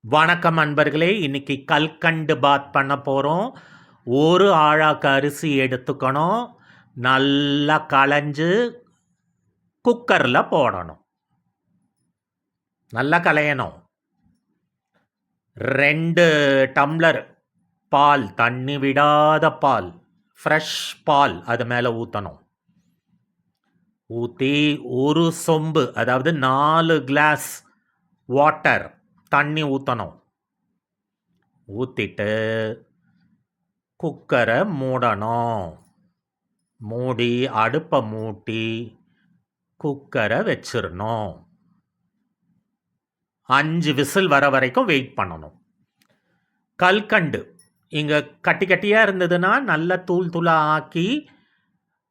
வணக்கம் அன்பர்களே. இன்னைக்கு கல்கண்டு பாத் பண்ண போகிறோம். ஒரு ஆழாக்கு அரிசி எடுத்துக்கணும். நல்லா களைஞ்சு குக்கரில் போடணும். நல்லா களையணும். 2 டம்ளர் பால், தண்ணி விடாத பால், ஃப்ரெஷ் பால் அது மேலே ஊற்றணும். ஊற்றி ஒரு சொம்பு, அதாவது 4 கிளாஸ் வாட்டர் தண்ணி ஊற்றணும். ஊற்றிட்டு குக்கரை மூடணும். மூடி அடுப்பை மூட்டி குக்கரை வச்சிடணும். 5 விசில் வர வரைக்கும் வெயிட் பண்ணணும். கல்கண்டு இங்கே கட்டி கட்டியாக இருந்ததுன்னா நல்லா தூள் தூளாக ஆக்கி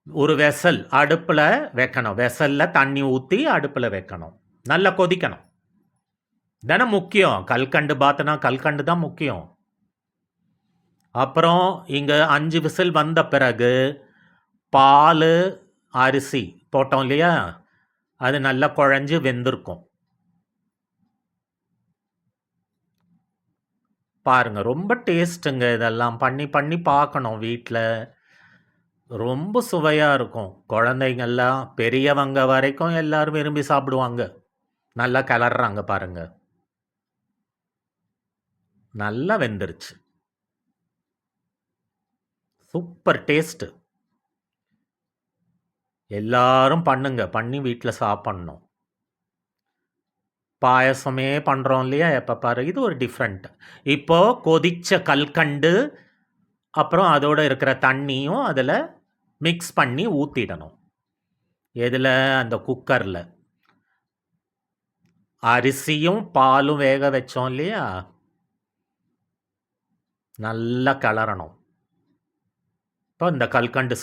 ஒரு வெசல் அடுப்பில் வைக்கணும். வெசலில் தண்ணி ஊற்றி அடுப்பில் வைக்கணும். நல்லா கொதிக்கணும். தானே முக்கியம். கல்கண்டு பாத்துனா கல்கண்டு தான் முக்கியம். அப்புறம் இங்கே 5 விசில் வந்த பிறகு பால் அரிசி போட்டோம் இல்லையா, அது நல்லா குழஞ்சி வெந்திருக்கும். பாருங்கள், ரொம்ப டேஸ்ட்டுங்க. இதெல்லாம் பண்ணி பண்ணி பார்க்கணும் வீட்டில். ரொம்ப சுவையாக இருக்கும். குழந்தைங்கள்லாம் பெரியவங்க வரைக்கும் எல்லோரும் விரும்பி சாப்பிடுவாங்க. நல்லா கிளறாங்க பாருங்கள். நல்லா வெந்துருச்சு. Super taste. எல்லாரும் பண்ணுங்க. பண்ணி வீட்டில் சாப்பிட்ணும். பாயசமே பண்ணுறோம் இல்லையா எப்போ பாரு. இது ஒரு டிஃப்ரெண்ட். இப்போது கொதித்த கல்கண்டு அப்புறம் அதோடு இருக்கிற தண்ணியும் அதில் மிக்ஸ் பண்ணி ஊற்றிடணும். எதில்? அந்த குக்கரில். அரிசியும் பாலும் வேக வச்சோம் இல்லையா, நல்லா கிளறணும். இப்போ இந்த கல்கண்டு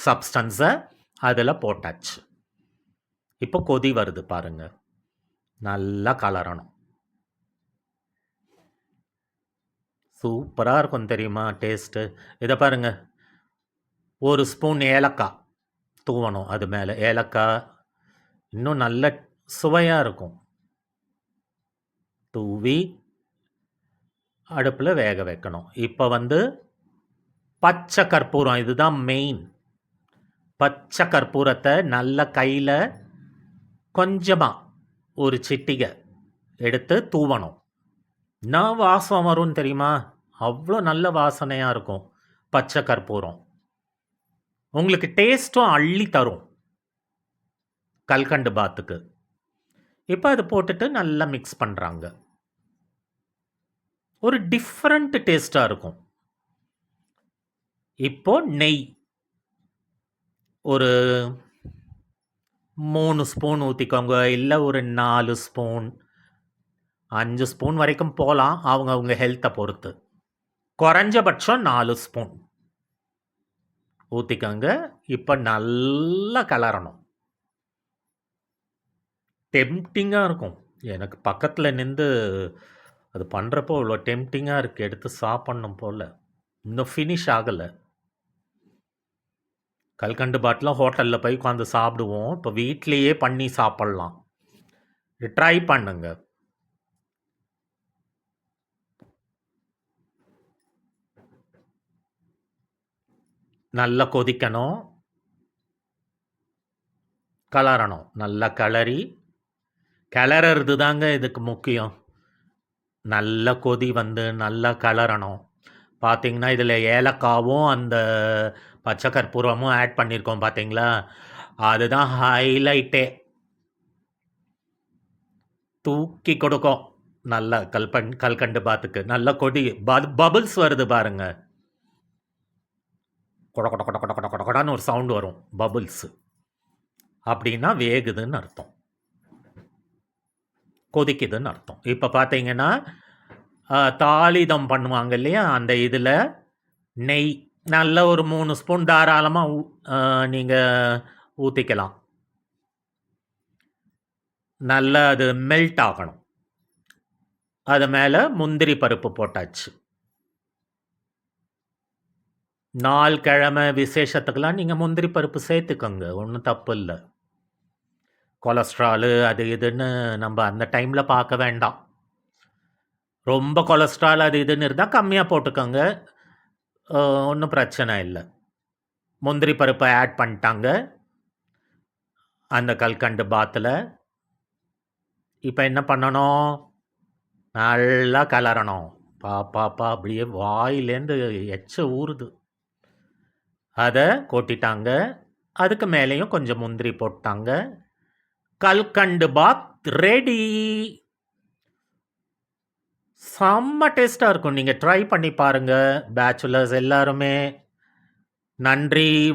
சப்ஸ்டன்ஸை அதில் போட்டாச்சு. இப்போ கொதி வருது பாருங்கள். நல்லா கலரணும். சூப்பராக இருக்கும் தெரியுமா டேஸ்ட்டு. இதை பாருங்கள், ஒரு ஸ்பூன் ஏலக்காய் தூவணும் அது மேலே. ஏலக்காய் இன்னும் நல்ல சுவையாக இருக்கும். தூவி அடுப்பில் வேக வைக்கணும். இப்போ பச்சை கற்பூரம், இதுதான் மெயின். பச்சை கற்பூரத்தை நல்ல கையில் கொஞ்சமாக ஒரு சிட்டிகை எடுத்து தூவணும். நான் வாசம் வரும்னு தெரியுமா, அவ்வளோ நல்ல வாசனையாக இருக்கும் பச்சை கற்பூரம். உங்களுக்கு டேஸ்ட்டும் அள்ளி தரும் கல்கண்டு பாத்துக்கு. இப்போ அது போட்டுட்டு நல்லா மிக்ஸ் பண்ணுறாங்க. ஒரு டிஃப்ரெண்ட் டேஸ்ட்டாக இருக்கும். இப்போ நெய் ஒரு 3 ஸ்பூன் ஊற்றிக்கோங்க, இல்லை ஒரு 4 ஸ்பூன், 5 ஸ்பூன் வரைக்கும் போகலாம், அவங்க ஹெல்த்தை பொறுத்து. குறைஞ்சபட்சம் 4 ஸ்பூன் ஊற்றிக்கோங்க. இப்போ நல்லா கலரணும். டெம்ப்டிங்காக இருக்கும். எனக்கு பக்கத்தில் நின்று அது பண்ணுறப்போ இவ்வளோ டெம்ப்டிங்காக இருக்குது. எடுத்து சாப்பிட்ணும் போல். இன்னும் ஃபினிஷ் ஆகலை. கல்கண்டு பாட்டிலாம் ஹோட்டலில் போய் உட்காந்து சாப்பிடுவோம். இப்போ வீட்லேயே பண்ணி சாப்பிட்லாம். ட்ரை பண்ணுங்க. நல்லா கொதிக்கணும், கலரணும். நல்லா கிளறது தாங்க இதுக்கு முக்கியம். நல்ல கொதி நல்லா கலரணும். பார்த்திங்கன்னா இதில் ஏலக்காவும் அந்த பச்சை கற்பூரமும் ஆட் பண்ணியிருக்கோம் பார்த்தீங்களா, அதுதான் ஹைலைட்டே. தூக்கி கொடுக்கும் நல்லா கல்கண்டு பாத்துக்கு. நல்ல கொடி பபுள்ஸ் வருது பாருங்க. கொட கொட கொட கொட கொட கொட கொடான்னு ஒரு சவுண்டு வரும். பபுள்ஸு அப்படின்னா வேகுதுன்னு அர்த்தம், கொதிக்குதுன்னு அர்த்தம். இப்போ பார்த்தீங்கன்னா தாளிதம் பண்ணுவாங்க இல்லையா, அந்த இதில் நெய் நல்ல ஒரு 3 ஸ்பூன் தாராளமாக நீங்கள் ஊற்றிக்கலாம். நல்லா அது மெல்ட் ஆகணும். அது மேலே முந்திரி பருப்பு போட்டாச்சு. 4 கிழமை விசேஷத்துக்கெல்லாம் நீங்கள் முந்திரி பருப்பு சேர்த்துக்கோங்க, ஒன்றும் தப்பு இல்லை. கொலஸ்ட்ராலு அது இதுன்னு நம்ம அந்த டைமில் பார்க்க வேண்டாம். ரொம்ப கொலஸ்ட்ரால் அது இதுன்னு இருந்தால் கம்மியாக போட்டுக்கோங்க. ஒன்றும் பிரச்சனை இல்லை. முந்திரி பருப்பை ஆட் பண்ணிட்டாங்க அந்த கல்கண்டு பாத்தில். இப்போ என்ன பண்ணணும்? நல்லா கலரணும். பாப்பா அப்படியே வாயிலேருந்து எச்ச ஊறுது. அதை கொட்டிட்டாங்க. அதுக்கு மேலேயும் கொஞ்சம் முந்திரி போட்டாங்க. கல்கண்டு பாத் ரெடி. செம்ம டேஸ்ட்டாக இருக்கும். நீங்கள் ட்ரை பண்ணி பாருங்கள் பேச்சுலர்ஸ் எல்லாருமே. நன்றி.